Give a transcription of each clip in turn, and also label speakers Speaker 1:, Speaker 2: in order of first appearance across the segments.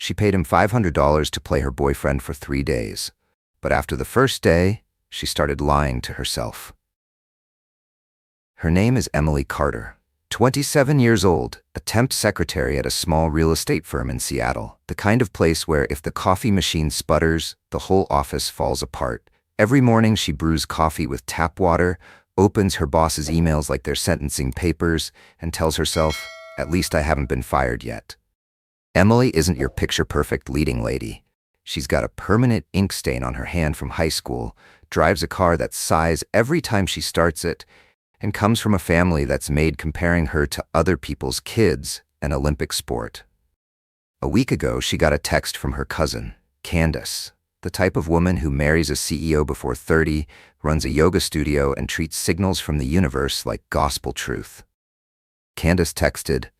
Speaker 1: She paid him $500 to play her boyfriend for 3 days. But after the first day, she started lying to herself. Her name is Emily Carter, 27 years old, a temp secretary at a small real estate firm in Seattle, the kind of place where if the coffee machine sputters, the whole office falls apart. Every morning she brews coffee with tap water, opens her boss's emails like they're sentencing papers, and tells herself, "At least I haven't been fired yet." Emily isn't your picture-perfect leading lady. She's got a permanent ink stain on her hand from high school, drives a car that sighs every time she starts it, and comes from a family that's made comparing her to other people's kids an Olympic sport. A week ago, she got a text from her cousin, Candace, the type of woman who marries a CEO before 30, runs a yoga studio, and treats signals from the universe like gospel truth. Candace texted,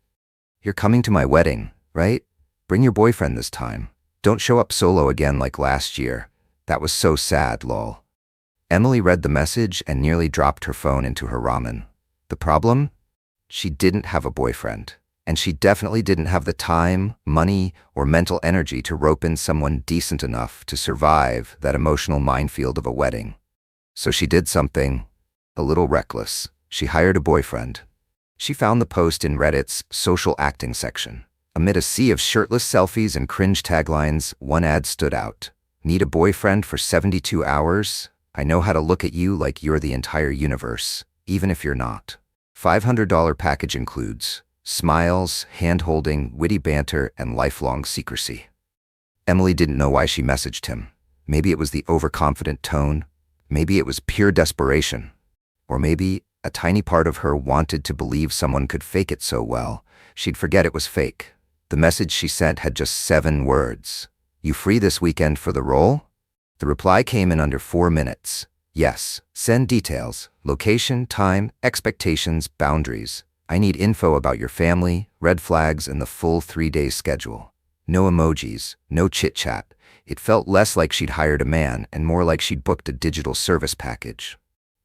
Speaker 1: "You're coming to my wedding, right? Bring your boyfriend this time. Don't show up solo again like last year. That was so sad, lol." Emily read the message and nearly dropped her phone into her ramen. The problem? She didn't have a boyfriend, and she definitely didn't have the time, money, or mental energy to rope in someone decent enough to survive that emotional minefield of a wedding. So she did something a little reckless. She hired a boyfriend. She found the post in Reddit's social acting section. Amid a sea of shirtless selfies and cringe taglines, one ad stood out. "Need a boyfriend for 72 hours? I know how to look at you like you're the entire universe, even if you're not." $500 package includes smiles, hand-holding, witty banter, and lifelong secrecy. Emily didn't know why she messaged him. Maybe it was the overconfident tone. Maybe it was pure desperation. Or maybe a tiny part of her wanted to believe someone could fake it so well, she'd forget it was fake. The message she sent had just 7 words. "You free this weekend for the role?" The reply came in under 4 minutes. "Yes. Send details, location, time, expectations, boundaries. I need info about your family, red flags, and the full 3-day schedule." No emojis, no chit-chat. It felt less like she'd hired a man and more like she'd booked a digital service package.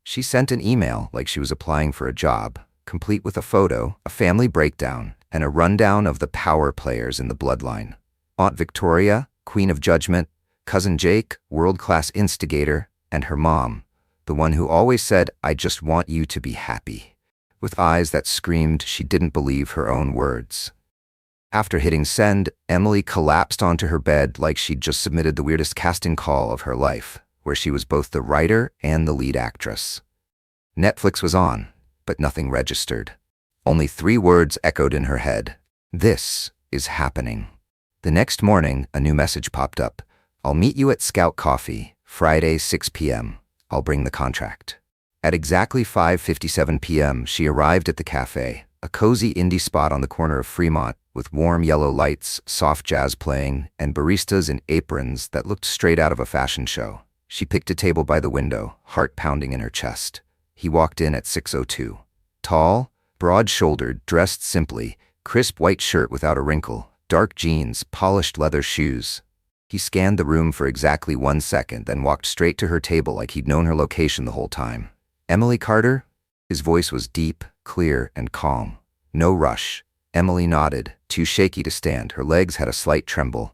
Speaker 1: She sent an email like she was applying for a job, complete with a photo, a family breakdown, and a rundown of the power players in the bloodline. Aunt Victoria, Queen of Judgment, Cousin Jake, world-class instigator, and her mom, the one who always said, "I just want you to be happy," with eyes that screamed she didn't believe her own words. After hitting send, Emily collapsed onto her bed like she'd just submitted the weirdest casting call of her life, where she was both the writer and the lead actress. Netflix was on, but nothing registered. Only 3 words echoed in her head. "This is happening." The next morning, a new message popped up. "I'll meet you at Scout Coffee, Friday, 6 p.m. I'll bring the contract." At exactly 5:57 p.m., she arrived at the cafe, a cozy indie spot on the corner of Fremont, with warm yellow lights, soft jazz playing, and baristas in aprons that looked straight out of a fashion show. She picked a table by the window, heart pounding in her chest. He walked in at 6:02. Tall, broad-shouldered, dressed simply, crisp white shirt without a wrinkle, dark jeans, polished leather shoes. He scanned the room for exactly 1 second, then walked straight to her table like he'd known her location the whole time. "Emily Carter?" His voice was deep, clear, and calm. No rush. Emily nodded, too shaky to stand. Her legs had a slight tremble.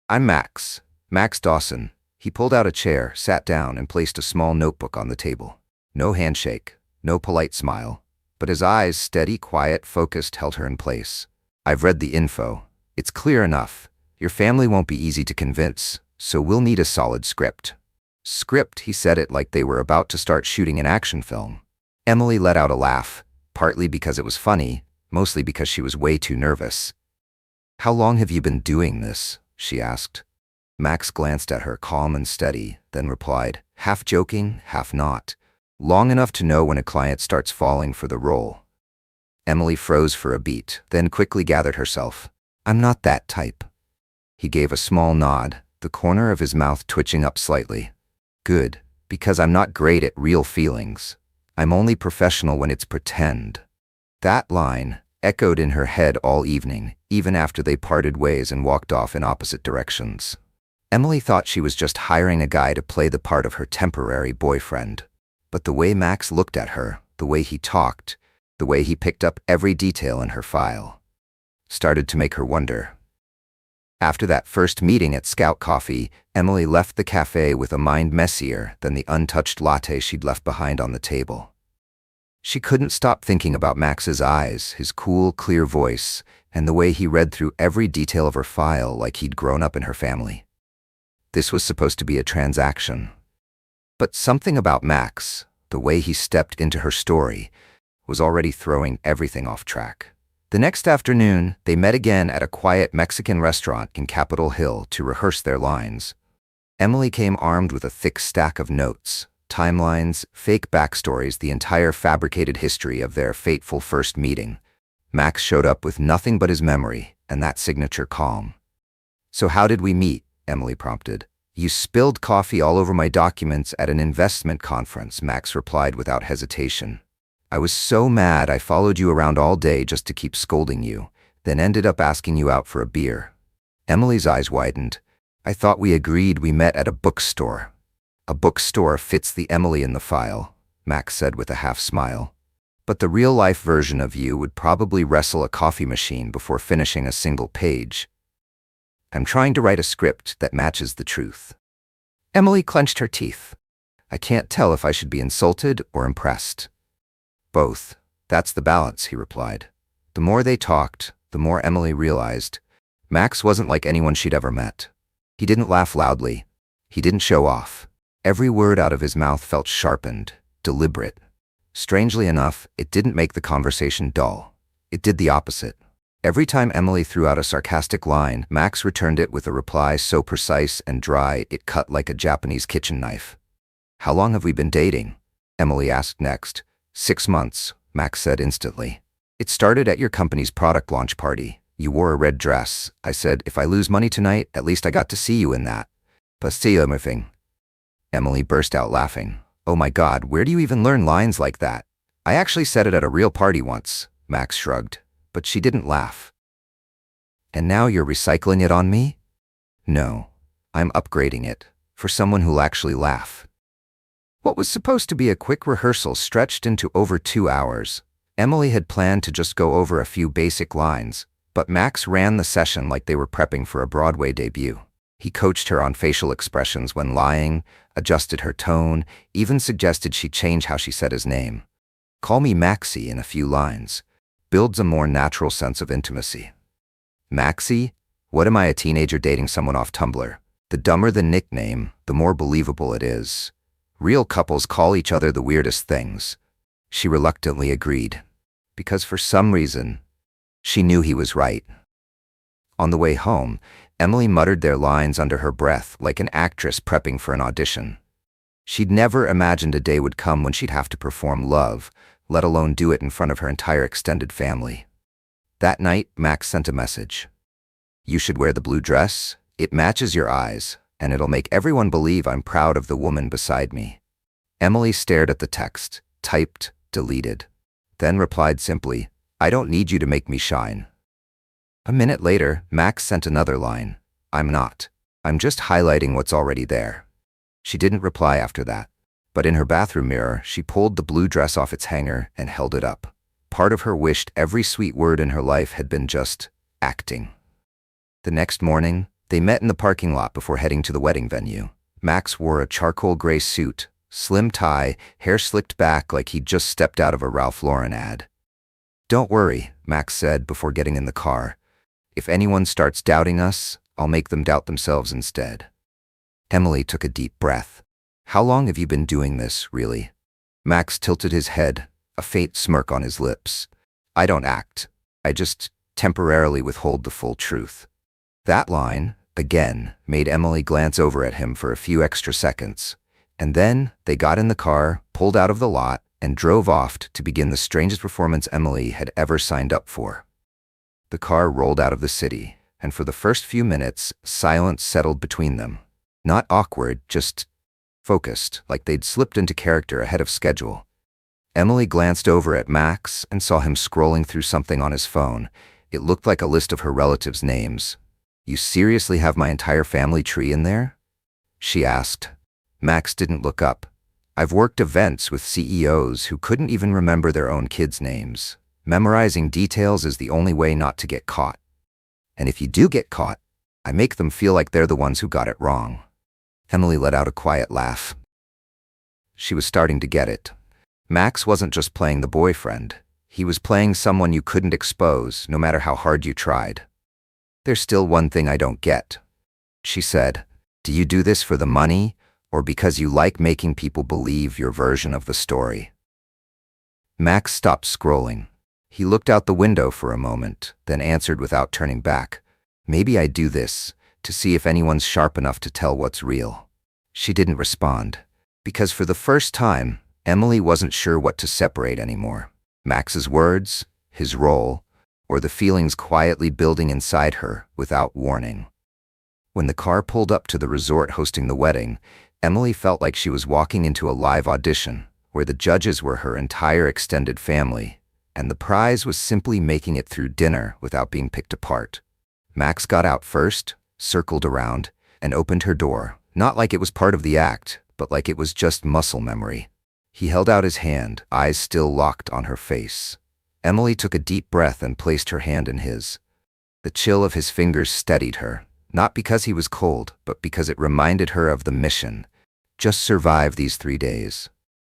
Speaker 1: "I'm Max. Max Dawson." He pulled out a chair, sat down, and placed a small notebook on the table. No handshake, no polite smile, but his eyes, steady, quiet, focused, held her in place. "I've read the info. It's clear enough. Your family won't be easy to convince, so we'll need a solid script." Script, he said it like they were about to start shooting an action film. Emily let out a laugh, partly because it was funny, mostly because she was way too nervous. "How long have you been doing this?" she asked. Max glanced at her, calm and steady, then replied, half joking, half not. "Long enough to know when a client starts falling for the role." Emily froze for a beat, then quickly gathered herself. "I'm not that type." He gave a small nod, the corner of his mouth twitching up slightly. "Good, because I'm not great at real feelings. I'm only professional when it's pretend." That line echoed in her head all evening, even after they parted ways and walked off in opposite directions. Emily thought she was just hiring a guy to play the part of her temporary boyfriend. But the way Max looked at her, the way he talked, the way he picked up every detail in her file, started to make her wonder, After that first meeting at Scout Coffee, Emily left the cafe with a mind messier than the untouched latte she'd left behind on the table. She couldn't stop thinking about Max's eyes, his cool, clear voice, and the way he read through every detail of her file like he'd grown up in her family. This was supposed to be a transaction. But something about Max, the way he stepped into her story, was already throwing everything off track. The next afternoon, they met again at a quiet Mexican restaurant in Capitol Hill to rehearse their lines. Emily came armed with a thick stack of notes, timelines, fake backstories, the entire fabricated history of their fateful first meeting. Max showed up with nothing but his memory and that signature calm. "So how did we meet?" Emily prompted. "You spilled coffee all over my documents at an investment conference," Max replied without hesitation. "I was so mad I followed you around all day just to keep scolding you, then ended up asking you out for a beer." Emily's eyes widened. "I thought we agreed we met at a bookstore." "A bookstore fits the Emily in the file," Max said with a half smile. "But the real-life version of you would probably wrestle a coffee machine before finishing a single page." "I'm trying to write a script that matches the truth." Emily clenched her teeth. "I can't tell if I should be insulted or impressed." "Both. That's the balance," he replied. The more they talked, the more Emily realized Max wasn't like anyone she'd ever met. He didn't laugh loudly. He didn't show off. Every word out of his mouth felt sharpened, deliberate. Strangely enough, it didn't make the conversation dull. It did the opposite. Every time Emily threw out a sarcastic line, Max returned it with a reply so precise and dry it cut like a Japanese kitchen knife. "How long have we been dating?" Emily asked next. 6 months, Max said instantly. "It started at your company's product launch party. You wore a red dress. I said, if I lose money tonight, at least I got to see you in that. Pas see everything." Emily burst out laughing. "Oh my God, where do you even learn lines like that?" "I actually said it at a real party once," Max shrugged, but she didn't laugh. "And now you're recycling it on me?" "No, I'm upgrading it, for someone who'll actually laugh." What was supposed to be a quick rehearsal stretched into over 2 hours. Emily had planned to just go over a few basic lines, but Max ran the session like they were prepping for a Broadway debut. He coached her on facial expressions when lying, adjusted her tone, even suggested she change how she said his name. "Call me Maxie" in a few lines. Builds a more natural sense of intimacy. Maxie? What am I, a teenager dating someone off Tumblr? The dumber the nickname, the more believable it is. Real couples call each other the weirdest things. She reluctantly agreed, because for some reason, she knew he was right. On the way home, Emily muttered their lines under her breath like an actress prepping for an audition. She'd never imagined a day would come when she'd have to perform love, let alone do it in front of her entire extended family. That night, Max sent a message. "You should wear the blue dress. It matches your eyes, and it'll make everyone believe I'm proud of the woman beside me." Emily stared at the text, typed, deleted, then replied simply, "I don't need you to make me shine." A minute later, Max sent another line. "I'm not. I'm just highlighting what's already there." She didn't reply after that, but in her bathroom mirror, she pulled the blue dress off its hanger and held it up. Part of her wished every sweet word in her life had been just acting. The next morning, they met in the parking lot before heading to the wedding venue. Max wore a charcoal gray suit, slim tie, hair slicked back like he'd just stepped out of a Ralph Lauren ad. "Don't worry," Max said before getting in the car. "If anyone starts doubting us, I'll make them doubt themselves instead." Emily took a deep breath. "How long have you been doing this, really?" Max tilted his head, a faint smirk on his lips. "I don't act. I just temporarily withhold the full truth." That line, again, made Emily glance over at him for a few extra seconds. And then they got in the car, pulled out of the lot, and drove off to begin the strangest performance Emily had ever signed up for. The car rolled out of the city, and for the first few minutes, silence settled between them. Not awkward, just focused, like they'd slipped into character ahead of schedule. Emily glanced over at Max and saw him scrolling through something on his phone. It looked like a list of her relatives' names. "You seriously have my entire family tree in there?" she asked. Max didn't look up. "I've worked events with CEOs who couldn't even remember their own kids' names. Memorizing details is the only way not to get caught. And if you do get caught, I make them feel like they're the ones who got it wrong. Emily let out a quiet laugh. She was starting to get it. Max wasn't just playing the boyfriend. He was playing someone you couldn't expose, no matter how hard you tried. There's still one thing I don't get, she said. Do you do this for the money, or because you like making people believe your version of the story? Max stopped scrolling. He looked out the window for a moment, then answered without turning back. Maybe I do this to see if anyone's sharp enough to tell what's real. She didn't respond, because for the first time, Emily wasn't sure what to separate anymore. Max's words, his role, or the feelings quietly building inside her without warning. When the car pulled up to the resort hosting the wedding, Emily felt like she was walking into a live audition, where the judges were her entire extended family, and the prize was simply making it through dinner without being picked apart. Max got out first, circled around, and opened her door, not like it was part of the act, but like it was just muscle memory. He held out his hand, eyes still locked on her face. Emily took a deep breath and placed her hand in his. The chill of his fingers steadied her, not because he was cold, but because it reminded her of the mission. Just survive these 3 days.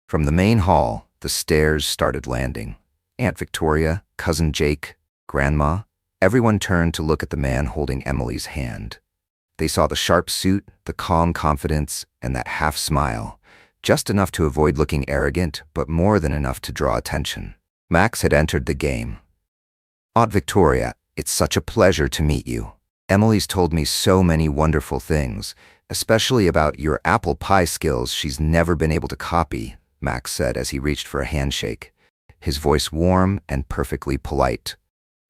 Speaker 1: From the main hall, the stairs started landing. Aunt Victoria, Cousin Jake, Grandma, everyone turned to look at the man holding Emily's hand. They saw the sharp suit, the calm confidence, and that half smile, just enough to avoid looking arrogant, but more than enough to draw attention. Max had entered the game. Aunt Victoria, it's such a pleasure to meet you. Emily's told me so many wonderful things, especially about your apple pie skills she's never been able to copy, Max said as he reached for a handshake, his voice warm and perfectly polite.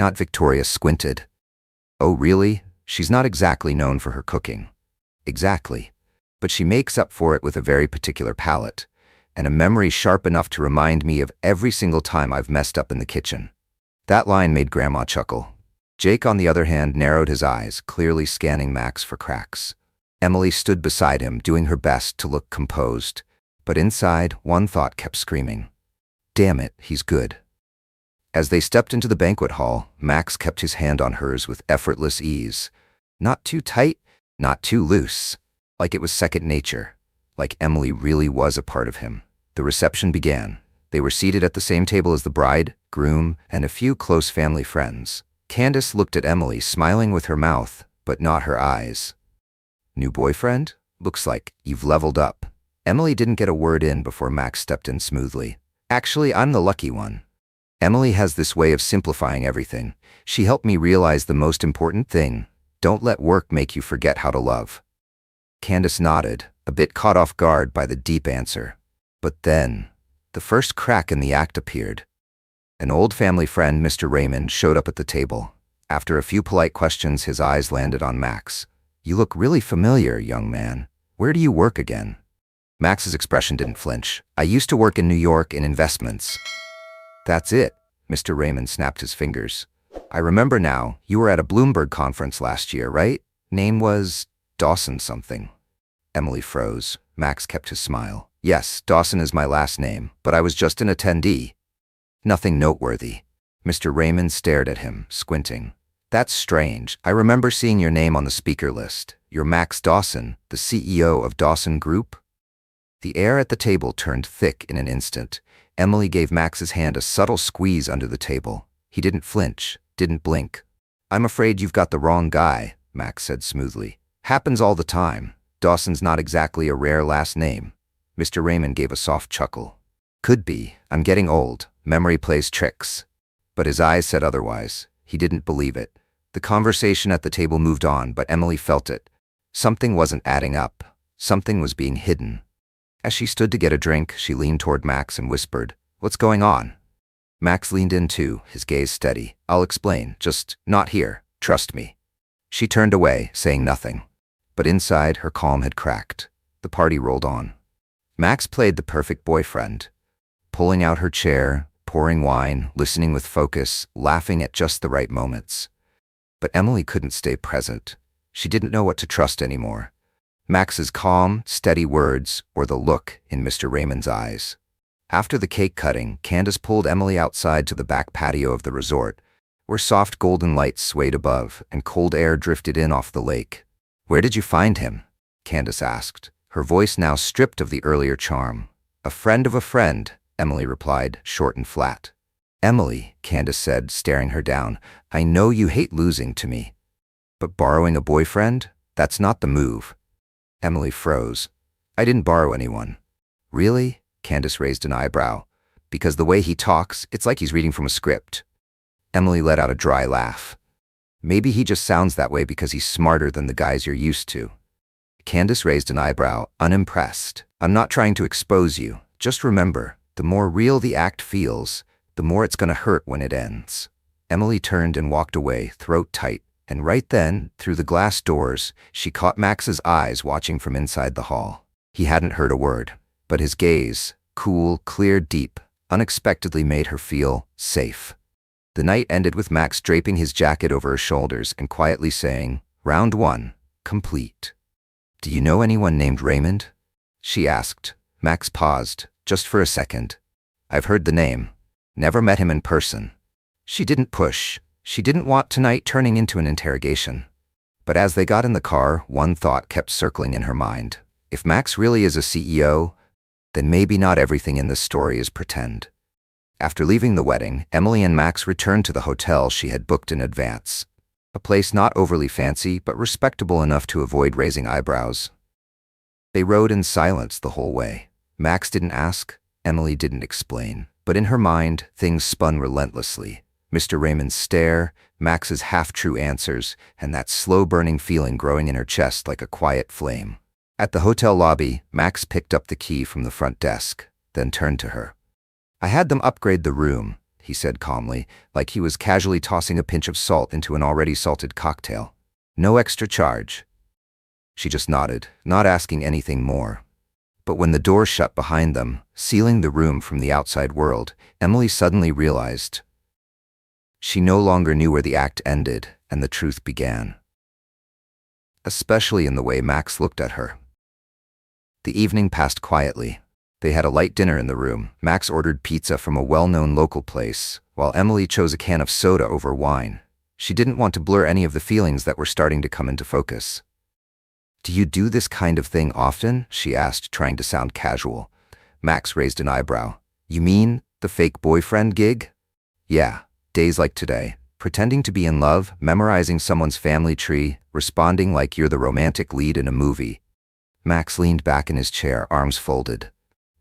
Speaker 1: Aunt Victoria squinted. Oh, really? She's not exactly known for her cooking. Exactly. But she makes up for it with a very particular palate, and a memory sharp enough to remind me of every single time I've messed up in the kitchen. That line made Grandma chuckle. Jake, on the other hand, narrowed his eyes, clearly scanning Max for cracks. Emily stood beside him, doing her best to look composed, but inside, one thought kept screaming. Damn it, he's good. As they stepped into the banquet hall, Max kept his hand on hers with effortless ease. Not too tight, not too loose. Like it was second nature. Like Emily really was a part of him. The reception began. They were seated at the same table as the bride, groom, and a few close family friends. Candace looked at Emily, smiling with her mouth, but not her eyes. New boyfriend? Looks like you've leveled up. Emily didn't get a word in before Max stepped in smoothly. Actually, I'm the lucky one. Emily has this way of simplifying everything. She helped me realize the most important thing. Don't let work make you forget how to love. Candace nodded, a bit caught off guard by the deep answer. But then, the first crack in the act appeared. An old family friend, Mr. Raymond, showed up at the table. After a few polite questions, his eyes landed on Max. You look really familiar, young man. Where do you work again? Max's expression didn't flinch. I used to work in New York in investments. That's it, Mr. Raymond snapped his fingers. I remember now, you were at a Bloomberg conference last year, right? Name was Dawson something. Emily froze. Max kept his smile. Yes, Dawson is my last name, but I was just an attendee. Nothing noteworthy. Mr. Raymond stared at him, squinting. That's strange. I remember seeing your name on the speaker list. You're Max Dawson, the CEO of Dawson Group? The air at the table turned thick in an instant. Emily gave Max's hand a subtle squeeze under the table. He didn't flinch, didn't blink. I'm afraid you've got the wrong guy, Max said smoothly. Happens all the time. Dawson's not exactly a rare last name. Mr. Raymond gave a soft chuckle. Could be. I'm getting old. Memory plays tricks. But his eyes said otherwise. He didn't believe it. The conversation at the table moved on, but Emily felt it. Something wasn't adding up. Something was being hidden. As she stood to get a drink, she leaned toward Max and whispered, What's going on? Max leaned in too, his gaze steady. I'll explain, just not here, trust me. She turned away, saying nothing. But inside, her calm had cracked. The party rolled on. Max played the perfect boyfriend, pulling out her chair, pouring wine, listening with focus, laughing at just the right moments. But Emily couldn't stay present. She didn't know what to trust anymore. Max's calm, steady words, or the look in Mr. Raymond's eyes. After the cake cutting, Candace pulled Emily outside to the back patio of the resort, where soft golden lights swayed above and cold air drifted in off the lake. "Where did you find him?" Candace asked, her voice now stripped of the earlier charm. "A friend of a friend," Emily replied, short and flat. "Emily," Candace said, staring her down, "I know you hate losing to me. But borrowing a boyfriend? That's not the move." Emily froze. "I didn't borrow anyone." "Really?" Candace raised an eyebrow. "Because the way he talks, it's like he's reading from a script." Emily let out a dry laugh. "Maybe he just sounds that way because he's smarter than the guys you're used to." Candace raised an eyebrow, unimpressed. "I'm not trying to expose you. Just remember, the more real the act feels, the more it's gonna hurt when it ends." Emily turned and walked away, throat tight, and right then, through the glass doors, she caught Max's eyes watching from inside the hall. He hadn't heard a word, but his gaze, cool, clear, deep, unexpectedly made her feel safe. The night ended with Max draping his jacket over her shoulders and quietly saying, "Round 1, complete." "Do you know anyone named Raymond?" she asked. Max paused, just for a second. "I've heard the name. Never met him in person." She didn't push. She didn't want tonight turning into an interrogation. But as they got in the car, one thought kept circling in her mind. If Max really is a CEO, then maybe not everything in this story is pretend. After leaving the wedding, Emily and Max returned to the hotel she had booked in advance. A place not overly fancy, but respectable enough to avoid raising eyebrows. They rode in silence the whole way. Max didn't ask, Emily didn't explain. But in her mind, things spun relentlessly. Mr. Raymond's stare, Max's half-true answers, and that slow-burning feeling growing in her chest like a quiet flame. At the hotel lobby, Max picked up the key from the front desk, then turned to her. "I had them upgrade the room," he said calmly, like he was casually tossing a pinch of salt into an already salted cocktail. "No extra charge." She just nodded, not asking anything more. But when the door shut behind them, sealing the room from the outside world, Emily suddenly realized she no longer knew where the act ended and the truth began. Especially in the way Max looked at her. The evening passed quietly. They had a light dinner in the room. Max ordered pizza from a well-known local place, while Emily chose a can of soda over wine. She didn't want to blur any of the feelings that were starting to come into focus. "Do you do this kind of thing often?" she asked, trying to sound casual. Max raised an eyebrow. "You mean the fake boyfriend gig?" "Yeah, days like today. Pretending to be in love, memorizing someone's family tree, responding like you're the romantic lead in a movie." Max leaned back in his chair, arms folded.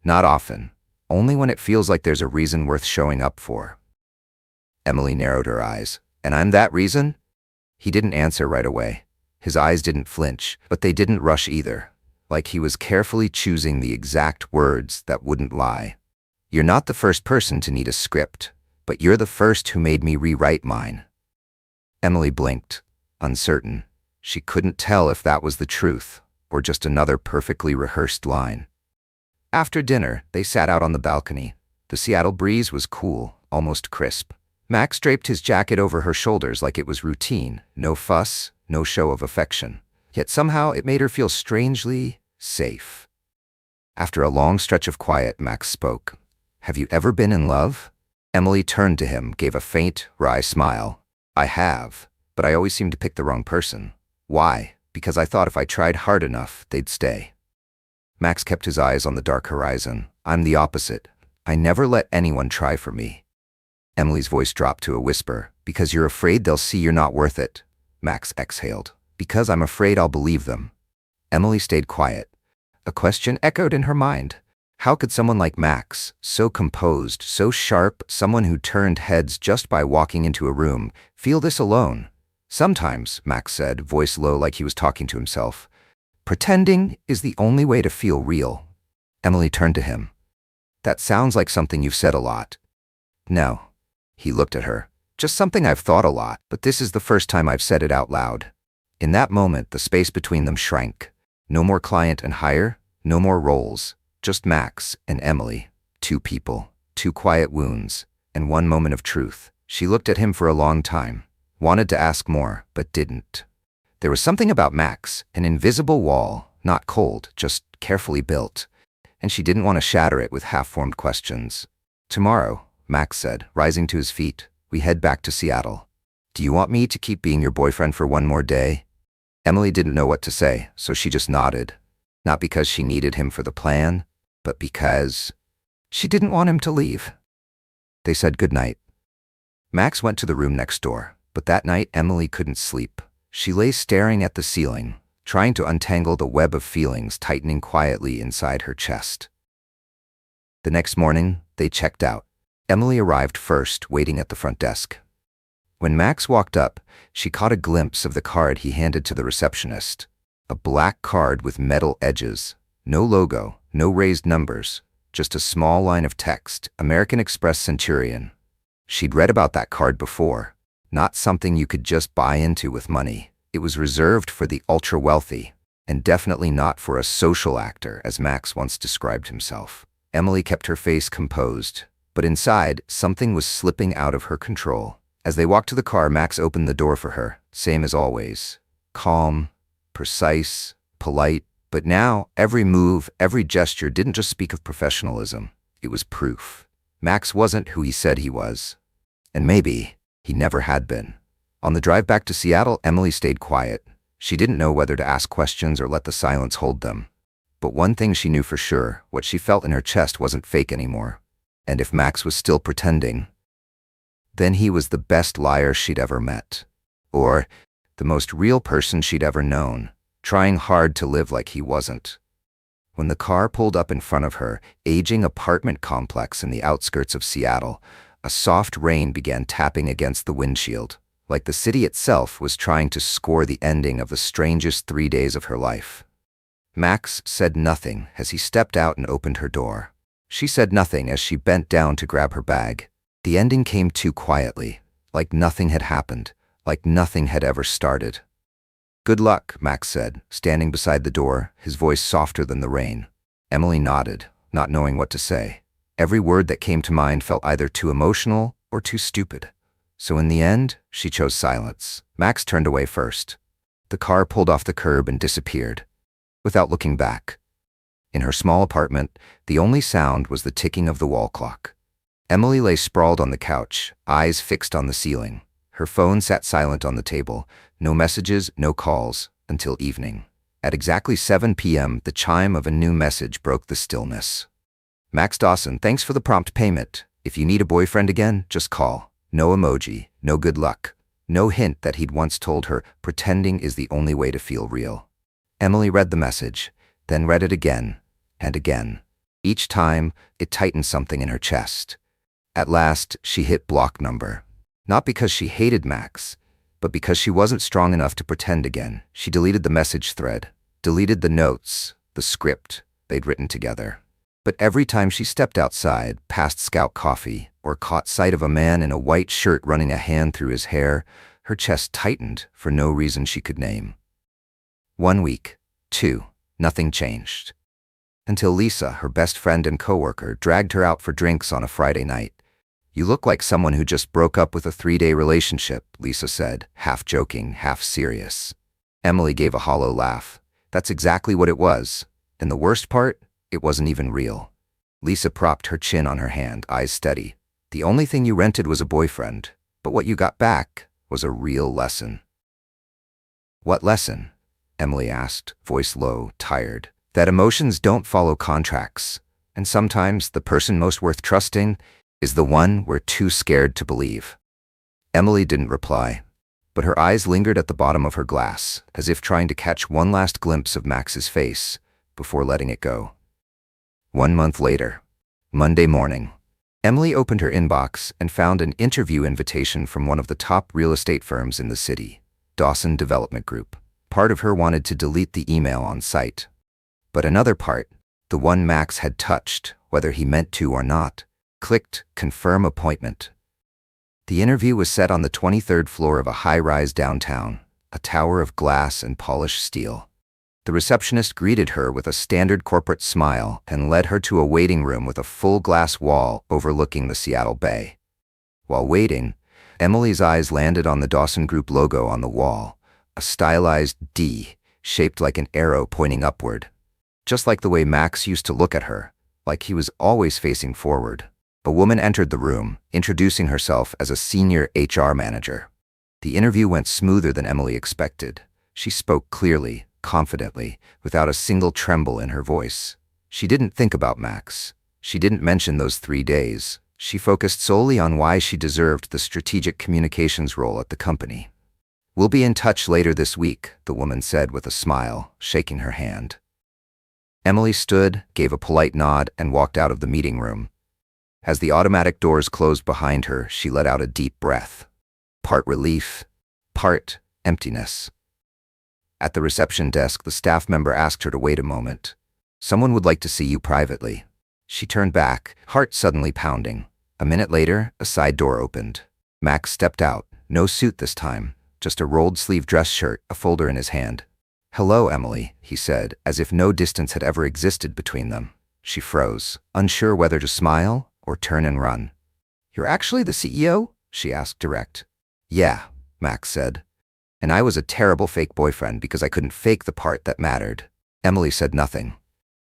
Speaker 1: "Not often. Only when it feels like there's a reason worth showing up for." Emily narrowed her eyes. "And I'm that reason?" He didn't answer right away. His eyes didn't flinch, but they didn't rush either, like he was carefully choosing the exact words that wouldn't lie. "You're not the first person to need a script, but you're the first who made me rewrite mine." Emily blinked, uncertain. She couldn't tell if that was the truth, or just another perfectly rehearsed line. After dinner, they sat out on the balcony. The Seattle breeze was cool, almost crisp. Max draped his jacket over her shoulders like it was routine, no fuss, no show of affection. Yet somehow it made her feel strangely safe. After a long stretch of quiet, Max spoke. "Have you ever been in love?" Emily turned to him, gave a faint, wry smile. "I have, but I always seem to pick the wrong person." "Why?" "Because I thought if I tried hard enough, they'd stay." Max kept his eyes on the dark horizon. "I'm the opposite. I never let anyone try for me." Emily's voice dropped to a whisper. "Because you're afraid they'll see you're not worth it." Max exhaled. "Because I'm afraid I'll believe them." Emily stayed quiet. A question echoed in her mind. How could someone like Max, so composed, so sharp, someone who turned heads just by walking into a room, feel this alone? "Sometimes," Max said, voice low like he was talking to himself, "pretending is the only way to feel real." Emily turned to him. "That sounds like something you've said a lot." "No." He looked at her. "Just something I've thought a lot, but this is the first time I've said it out loud." In that moment, the space between them shrank. No more client and hire, no more roles, just Max and Emily. Two people, two quiet wounds, and one moment of truth. She looked at him for a long time, wanted to ask more, but didn't. There was something about Max, an invisible wall, not cold, just carefully built, and she didn't want to shatter it with half-formed questions. "Tomorrow," Max said, rising to his feet, "we head back to Seattle. Do you want me to keep being your boyfriend for one more day? Emily didn't know what to say, so she just nodded. Not because she needed him for the plan, but because she didn't want him to leave. They said goodnight. Max went to the room next door, but that night Emily couldn't sleep. She lay staring at the ceiling, trying to untangle the web of feelings tightening quietly inside her chest. The next morning, they checked out. Emily arrived first, waiting at the front desk. When Max walked up, she caught a glimpse of the card he handed to the receptionist. A black card with metal edges. No logo, no raised numbers, just a small line of text, American Express Centurion. She'd read about that card before. Not something you could just buy into with money. It was reserved for the ultra-wealthy, and definitely not for a social actor, as Max once described himself. Emily kept her face composed, but inside, something was slipping out of her control. As they walked to the car, Max opened the door for her, same as always. Calm, precise, polite, but now every move, every gesture didn't just speak of professionalism. It was proof. Max wasn't who he said he was. And maybe he never had been. On the drive back to Seattle, Emily stayed quiet. She didn't know whether to ask questions or let the silence hold them. But one thing she knew for sure, what she felt in her chest wasn't fake anymore. And if Max was still pretending, then he was the best liar she'd ever met. Or the most real person she'd ever known, trying hard to live like he wasn't. When the car pulled up in front of her aging apartment complex in the outskirts of Seattle, a soft rain began tapping against the windshield, like the city itself was trying to score the ending of the strangest 3 days of her life. Max said nothing as he stepped out and opened her door. She said nothing as she bent down to grab her bag. The ending came too quietly, like nothing had happened, like nothing had ever started. "Good luck," Max said, standing beside the door, his voice softer than the rain. Emily nodded, not knowing what to say. Every word that came to mind felt either too emotional or too stupid. So in the end, she chose silence. Max turned away first. The car pulled off the curb and disappeared, without looking back. In her small apartment, the only sound was the ticking of the wall clock. Emily lay sprawled on the couch, eyes fixed on the ceiling. Her phone sat silent on the table. No messages, no calls, until evening. At exactly 7 p.m., the chime of a new message broke the stillness. "Max Dawson, thanks for the prompt payment. If you need a boyfriend again, just call." No emoji, no good luck. No hint that he'd once told her pretending is the only way to feel real. Emily read the message, then read it again and again. Each time, it tightened something in her chest. At last, she hit block number. Not because she hated Max, but because she wasn't strong enough to pretend again. She deleted the message thread, deleted the notes, the script they'd written together. But every time she stepped outside, past Scout Coffee, or caught sight of a man in a white shirt running a hand through his hair, her chest tightened for no reason she could name. 1 week, 2, nothing changed. Until Lisa, her best friend and coworker, dragged her out for drinks on a Friday night. "You look like someone who just broke up with a 3-day relationship," Lisa said, half joking, half serious. Emily gave a hollow laugh. That's exactly what it was. And the worst part? It wasn't even real. Lisa propped her chin on her hand, eyes steady. "The only thing you rented was a boyfriend, but what you got back was a real lesson." "What lesson?" Emily asked, voice low, tired. "That emotions don't follow contracts, and sometimes the person most worth trusting is the one we're too scared to believe." Emily didn't reply, but her eyes lingered at the bottom of her glass, as if trying to catch one last glimpse of Max's face before letting it go. 1 month later, Monday morning, Emily opened her inbox and found an interview invitation from one of the top real estate firms in the city, Dawson Development Group. Part of her wanted to delete the email on site, but another part, the one Max had touched, whether he meant to or not, clicked confirm appointment. The interview was set on the 23rd floor of a high-rise downtown, a tower of glass and polished steel. The receptionist greeted her with a standard corporate smile and led her to a waiting room with a full glass wall overlooking the Seattle Bay. While waiting, Emily's eyes landed on the Dawson Group logo on the wall, a stylized D shaped like an arrow pointing upward. Just like the way Max used to look at her, like he was always facing forward. A woman entered the room, introducing herself as a senior HR manager. The interview went smoother than Emily expected. She spoke clearly, confidently, without a single tremble in her voice. She didn't think about Max. She didn't mention those 3 days. She focused solely on why she deserved the strategic communications role at the company. "We'll be in touch later this week," the woman said with a smile, shaking her hand. Emily stood, gave a polite nod, and walked out of the meeting room. As the automatic doors closed behind her, she let out a deep breath. Part relief, part emptiness. At the reception desk, the staff member asked her to wait a moment. "Someone would like to see you privately." She turned back, heart suddenly pounding. A minute later, a side door opened. Max stepped out, no suit this time, just a rolled-sleeve dress shirt, a folder in his hand. "Hello, Emily," he said, as if no distance had ever existed between them. She froze, unsure whether to smile or turn and run. "You're actually the CEO?" she asked direct. "Yeah," Max said. "And I was a terrible fake boyfriend because I couldn't fake the part that mattered." Emily said nothing.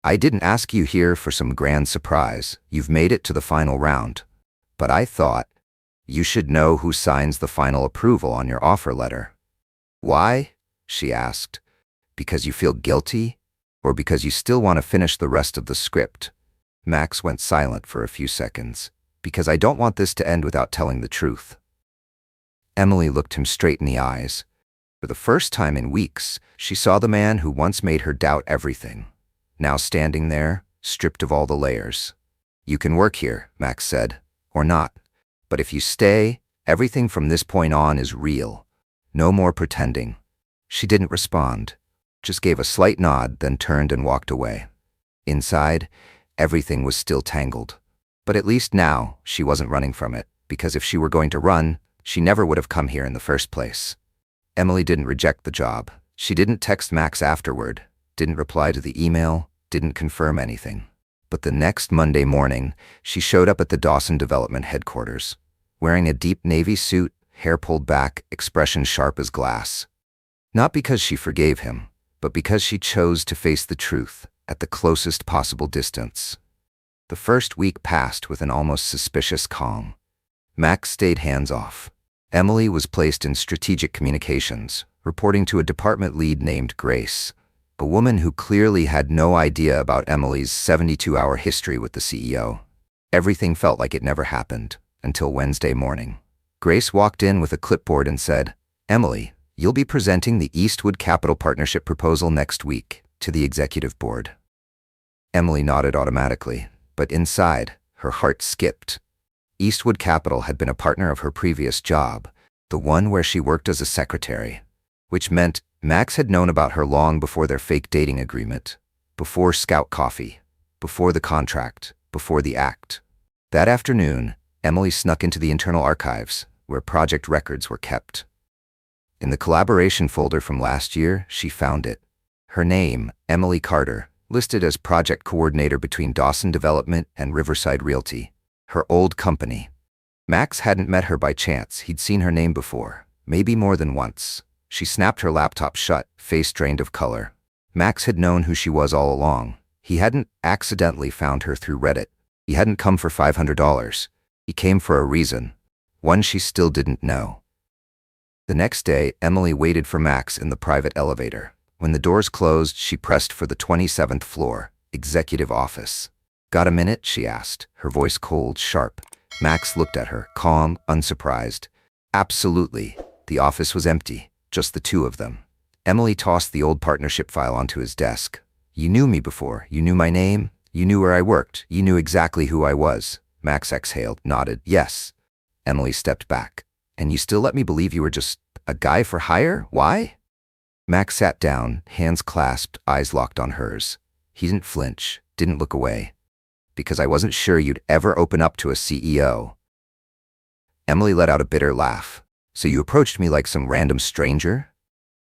Speaker 1: "I didn't ask you here for some grand surprise. You've made it to the final round. But I thought you should know who signs the final approval on your offer letter." "Why?" she asked. "Because you feel guilty? Or because you still want to finish the rest of the script?" Max went silent for a few seconds. "Because I don't want this to end without telling the truth." Emily looked him straight in the eyes. For the first time in weeks, she saw the man who once made her doubt everything, now standing there, stripped of all the layers. "You can work here," Max said, "or not. But if you stay, everything from this point on is real. No more pretending." She didn't respond, just gave a slight nod, then turned and walked away. Inside, everything was still tangled. But at least now, she wasn't running from it, because if she were going to run, she never would have come here in the first place. Emily didn't reject the job. She didn't text Max afterward, didn't reply to the email, didn't confirm anything. But the next Monday morning, she showed up at the Dawson Development headquarters, wearing a deep navy suit, hair pulled back, expression sharp as glass. Not because she forgave him, but because she chose to face the truth at the closest possible distance. The first week passed with an almost suspicious calm. Max stayed hands-off. Emily was placed in strategic communications, reporting to a department lead named Grace, a woman who clearly had no idea about Emily's 72-hour history with the CEO. Everything felt like it never happened, until Wednesday morning. Grace walked in with a clipboard and said, "Emily, you'll be presenting the Eastwood Capital Partnership proposal next week to the executive board." Emily nodded automatically, but inside, her heart skipped. Eastwood Capital had been a partner of her previous job, the one where she worked as a secretary, which meant Max had known about her long before their fake dating agreement, before Scout Coffee, before the contract, before the act. That afternoon, Emily snuck into the internal archives, where project records were kept. In the collaboration folder from last year, she found it. Her name, Emily Carter, listed as project coordinator between Dawson Development and Riverside Realty, her old company. Max hadn't met her by chance. He'd seen her name before, maybe more than once. She snapped her laptop shut, face drained of color. Max had known who she was all along. He hadn't accidentally found her through Reddit. He hadn't come for $500. He came for a reason, one she still didn't know. The next day, Emily waited for Max in the private elevator. When the doors closed, she pressed for the 27th floor, executive office. "Got a minute?" she asked, her voice cold, sharp. Max looked at her, calm, unsurprised. "Absolutely." The office was empty, just the two of them. Emily tossed the old partnership file onto his desk. "You knew me before. You knew my name. You knew where I worked. You knew exactly who I was." Max exhaled, nodded. "Yes." Emily stepped back. "And you still let me believe you were just a guy for hire? Why?" Max sat down, hands clasped, eyes locked on hers. He didn't flinch, didn't look away. "Because I wasn't sure you'd ever open up to a CEO." Emily let out a bitter laugh. "So you approached me like some random stranger?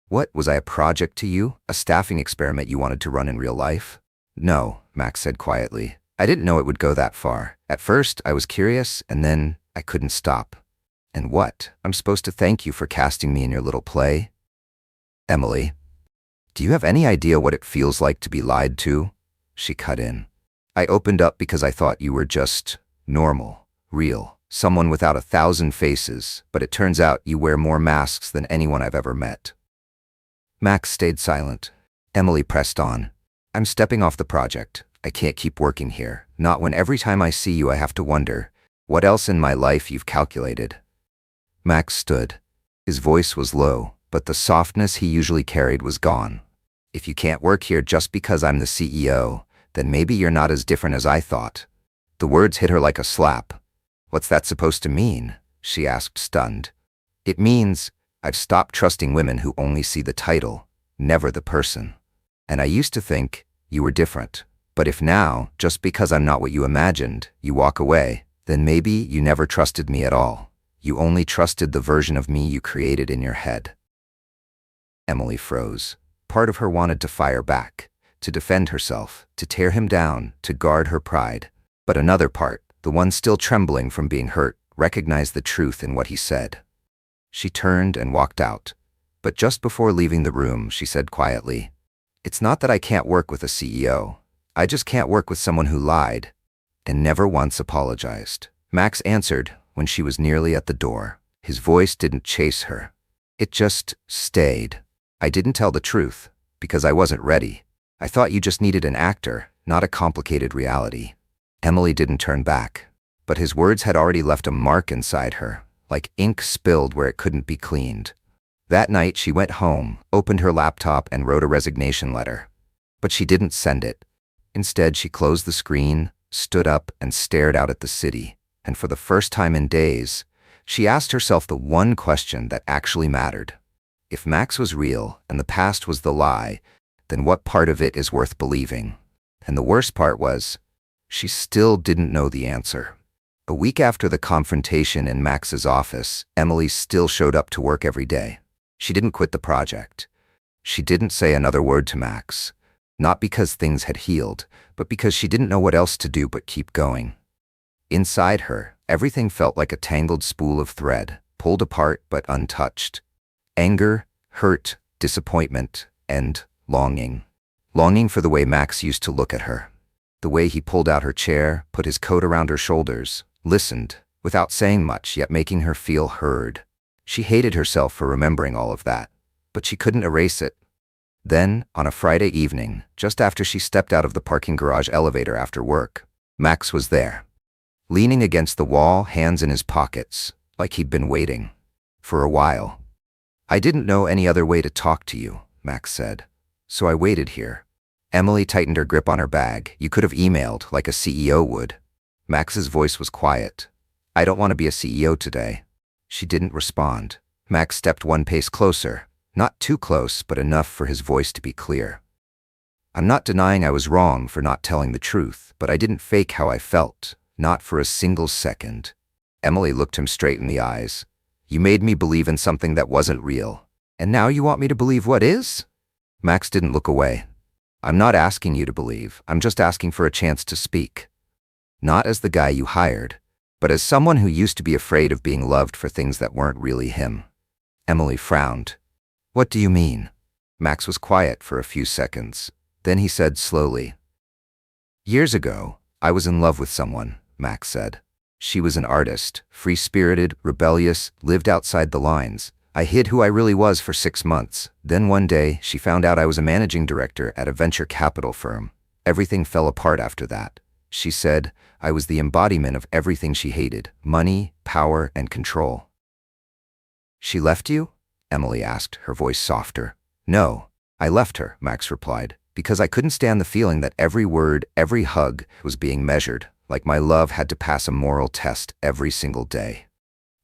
Speaker 1: What, was I a project to you? A staffing experiment you wanted to run in real life?" "No," Max said quietly. "I didn't know it would go that far. At first, I was curious, and then I couldn't stop." "And what? I'm supposed to thank you for casting me in your little play?" "Emily, do you have any idea what it feels like to be lied to?" She cut in. "I opened up because I thought you were just normal, real, someone without 1,000 faces, but it turns out you wear more masks than anyone I've ever met. Max stayed silent. Emily pressed on. I'm stepping off the project. I can't keep working here. Not when every time I see you I have to wonder, what else in my life you've calculated? Max stood. His voice was low, but the softness he usually carried was gone. If you can't work here just because I'm the CEO, then maybe you're not as different as I thought. The words hit her like a slap. What's that supposed to mean? She asked, stunned. It means I've stopped trusting women who only see the title, never the person. And I used to think you were different. But if now, just because I'm not what you imagined, you walk away, then maybe you never trusted me at all. You only trusted the version of me you created in your head. Emily froze. Part of her wanted to fire back, to defend herself, to tear him down, to guard her pride. But another part, the one still trembling from being hurt, recognized the truth in what he said. She turned and walked out. But just before leaving the room, she said quietly, "It's not that I can't work with a CEO. I just can't work with someone who lied and never once apologized." Max answered when she was nearly at the door. His voice didn't chase her. It just stayed. "I didn't tell the truth because I wasn't ready. I thought you just needed an actor, not a complicated reality." Emily didn't turn back, but his words had already left a mark inside her, like ink spilled where it couldn't be cleaned. That night she went home, opened her laptop and wrote a resignation letter. But she didn't send it. Instead, she closed the screen, stood up and stared out at the city. And for the first time in days, she asked herself the one question that actually mattered. If Max was real and the past was the lie, then what part of it is worth believing? And the worst part was, she still didn't know the answer. A week after the confrontation in Max's office, Emily still showed up to work every day. She didn't quit the project. She didn't say another word to Max. Not because things had healed, but because she didn't know what else to do but keep going. Inside her, everything felt like a tangled spool of thread, pulled apart but untouched. Anger, hurt, disappointment, and longing. Longing for the way Max used to look at her. The way he pulled out her chair, put his coat around her shoulders, listened, without saying much yet making her feel heard. She hated herself for remembering all of that, but she couldn't erase it. Then, on a Friday evening, just after she stepped out of the parking garage elevator after work, Max was there. Leaning against the wall, hands in his pockets, like he'd been waiting. For a while. "I didn't know any other way to talk to you," Max said. "So I waited here." Emily tightened her grip on her bag. "You could have emailed, like a CEO would." Max's voice was quiet. "I don't want to be a CEO today." She didn't respond. Max stepped one pace closer. Not too close, but enough for his voice to be clear. "I'm not denying I was wrong for not telling the truth, but I didn't fake how I felt. Not for a single second." Emily looked him straight in the eyes. "You made me believe in something that wasn't real. And now you want me to believe what is?" Max didn't look away. "I'm not asking you to believe. I'm just asking for a chance to speak. Not as the guy you hired, but as someone who used to be afraid of being loved for things that weren't really him." Emily frowned. "What do you mean?" Max was quiet for a few seconds. Then he said slowly, "Years ago, I was in love with someone," Max said. "She was an artist, free-spirited, rebellious, lived outside the lines. I hid who I really was for 6 months. Then one day, she found out I was a managing director at a venture capital firm. Everything fell apart after that. She said I was the embodiment of everything she hated: money, power, and control." "She left you?" Emily asked, her voice softer. "No, I left her," Max replied, "because I couldn't stand the feeling that every word, every hug was being measured, like my love had to pass a moral test every single day."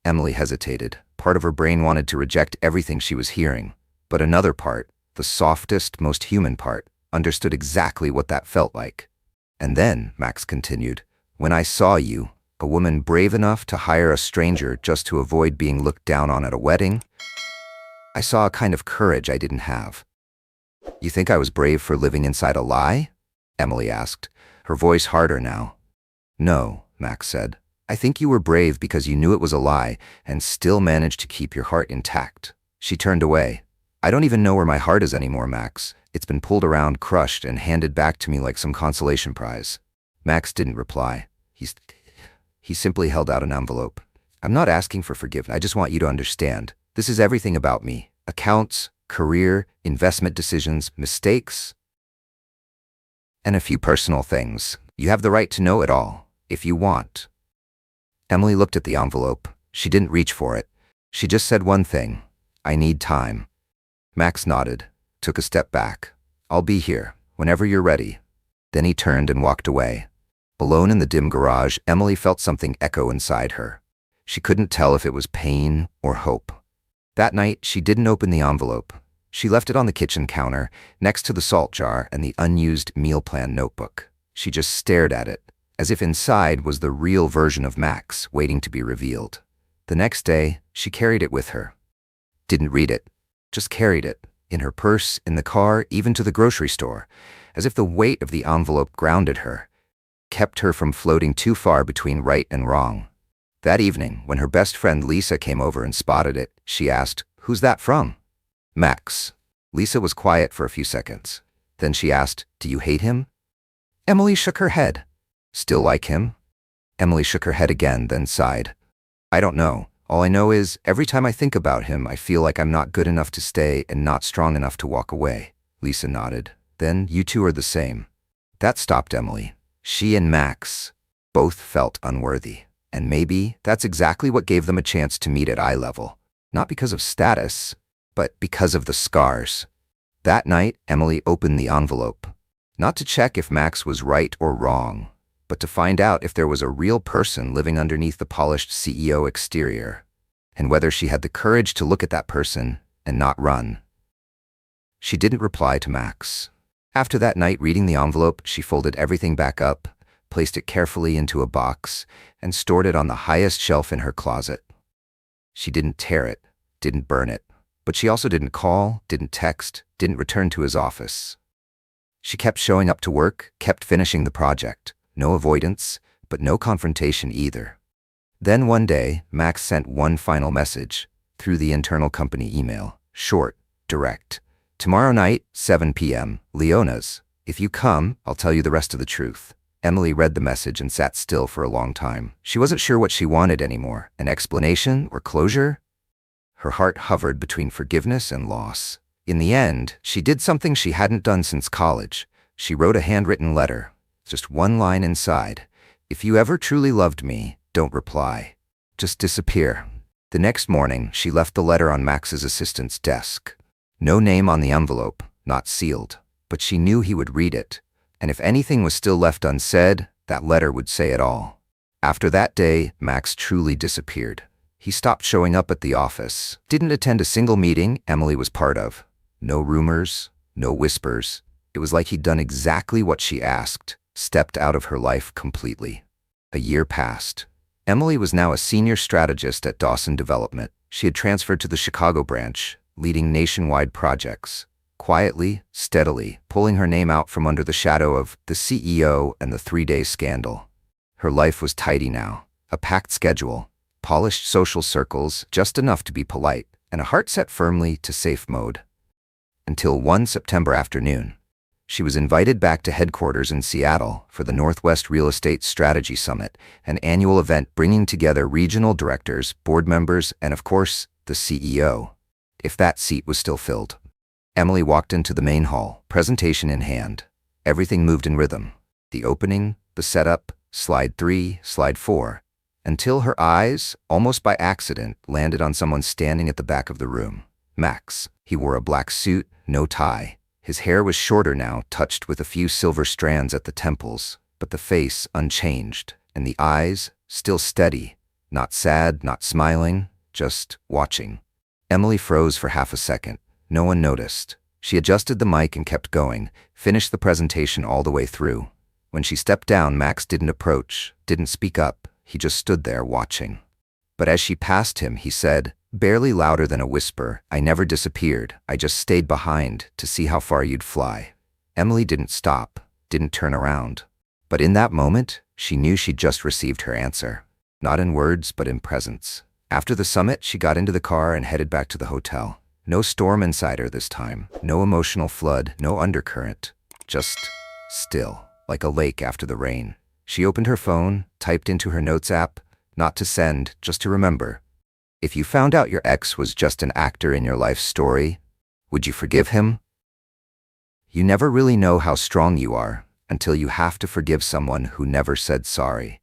Speaker 1: Emily hesitated. Part of her brain wanted to reject everything she was hearing, but another part, the softest, most human part, understood exactly what that felt like. "And then," Max continued, "when I saw you, a woman brave enough to hire a stranger just to avoid being looked down on at a wedding, I saw a kind of courage I didn't have." "You think I was brave for living inside a lie?" Emily asked, her voice harder now. "No," Max said. "I think you were brave because you knew it was a lie and still managed to keep your heart intact." She turned away. "I don't even know where my heart is anymore, Max. It's been pulled around, crushed, and handed back to me like some consolation prize." Max didn't reply. He simply held out an envelope. I'm not asking for forgiveness. I just want you to understand. This is everything about me. Accounts, career, investment decisions, mistakes, and a few personal things. You have the right to know it all, if you want. Emily looked at the envelope. She didn't reach for it. She just said one thing. I need time. Max nodded, took a step back. I'll be here, whenever you're ready. Then he turned and walked away. Alone in the dim garage, Emily felt something echo inside her. She couldn't tell if it was pain or hope. That night, she didn't open the envelope. She left it on the kitchen counter, next to the salt jar and the unused meal plan notebook. She just stared at it, as if inside was the real version of Max waiting to be revealed. The next day, she carried it with her. Didn't read it, just carried it, in her purse, in the car, even to the grocery store, as if the weight of the envelope grounded her, kept her from floating too far between right and wrong. That evening, when her best friend Lisa came over and spotted it, she asked, "Who's that from?" "Max." Lisa was quiet for a few seconds. Then she asked, "Do you hate him?" Emily shook her head. "Still like him?" Emily shook her head again, then sighed. "I don't know. All I know is, every time I think about him, I feel like I'm not good enough to stay and not strong enough to walk away." Lisa nodded. "Then you two are the same." That stopped Emily. She and Max both felt unworthy. And maybe that's exactly what gave them a chance to meet at eye level. Not because of status, but because of the scars. That night, Emily opened the envelope. Not to check if Max was right or wrong, but to find out if there was a real person living underneath the polished CEO exterior, and whether she had the courage to look at that person and not run. She didn't reply to Max. After that night reading the envelope, she folded everything back up, placed it carefully into a box, and stored it on the highest shelf in her closet. She didn't tear it, didn't burn it, but she also didn't call, didn't text, didn't return to his office. She kept showing up to work, kept finishing the project. No avoidance, but no confrontation either. Then one day, Max sent one final message, through the internal company email. Short, direct. "Tomorrow night, 7 p.m., Leona's. If you come, I'll tell you the rest of the truth." Emily read the message and sat still for a long time. She wasn't sure what she wanted anymore, an explanation or closure. Her heart hovered between forgiveness and loss. In the end, she did something she hadn't done since college. She wrote a handwritten letter, just one line inside. "If you ever truly loved me, don't reply. Just disappear." The next morning, she left the letter on Max's assistant's desk. No name on the envelope, not sealed, but she knew he would read it. And if anything was still left unsaid, that letter would say it all. After that day, Max truly disappeared. He stopped showing up at the office, didn't attend a single meeting Emily was part of. No rumors, no whispers. It was like he'd done exactly what she asked, stepped out of her life completely. A year passed. Emily was now a senior strategist at Dawson Development. She had transferred to the Chicago branch, leading nationwide projects. Quietly, steadily, pulling her name out from under the shadow of the CEO and the 3-day scandal. Her life was tidy now. A packed schedule, polished social circles, just enough to be polite, and a heart set firmly to safe mode. Until one September afternoon, she was invited back to headquarters in Seattle for the Northwest Real Estate Strategy Summit, an annual event bringing together regional directors, board members, and of course, the CEO, if that seat was still filled. Emily walked into the main hall, presentation in hand. Everything moved in rhythm. The opening, the setup, slide 3, slide 4, until her eyes, almost by accident, landed on someone standing at the back of the room. Max. He wore a black suit, no tie. His hair was shorter now, touched with a few silver strands at the temples, but the face unchanged, and the eyes still steady, not sad, not smiling, just watching. Emily froze for half a second. No one noticed. She adjusted the mic and kept going, finished the presentation all the way through. When she stepped down, Max didn't approach, didn't speak up. He just stood there watching. But as she passed him, he said, barely louder than a whisper, "I never disappeared. I just stayed behind to see how far you'd fly." Emily didn't stop, didn't turn around. But in that moment, she knew she'd just received her answer. Not in words, but in presence. After the summit, she got into the car and headed back to the hotel. No storm inside her this time, no emotional flood, no undercurrent. Just still, like a lake after the rain. She opened her phone, typed into her notes app, not to send, just to remember. If you found out your ex was just an actor in your life story, would you forgive him? You never really know how strong you are until you have to forgive someone who never said sorry.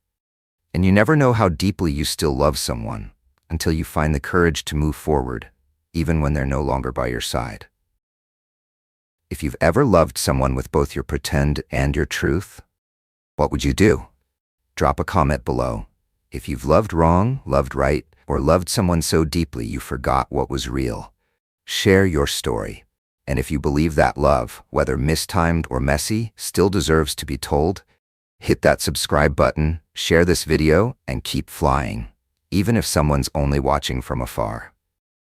Speaker 1: And you never know how deeply you still love someone until you find the courage to move forward, even when they're no longer by your side. If you've ever loved someone with both your pretend and your truth, what would you do? Drop a comment below. If you've loved wrong, loved right, or loved someone so deeply you forgot what was real, share your story. And if you believe that love, whether mistimed or messy, still deserves to be told, hit that subscribe button, share this video, and keep flying, even if someone's only watching from afar.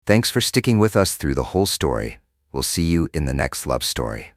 Speaker 1: Thanks for sticking with us through the whole story. We'll see you in the next love story.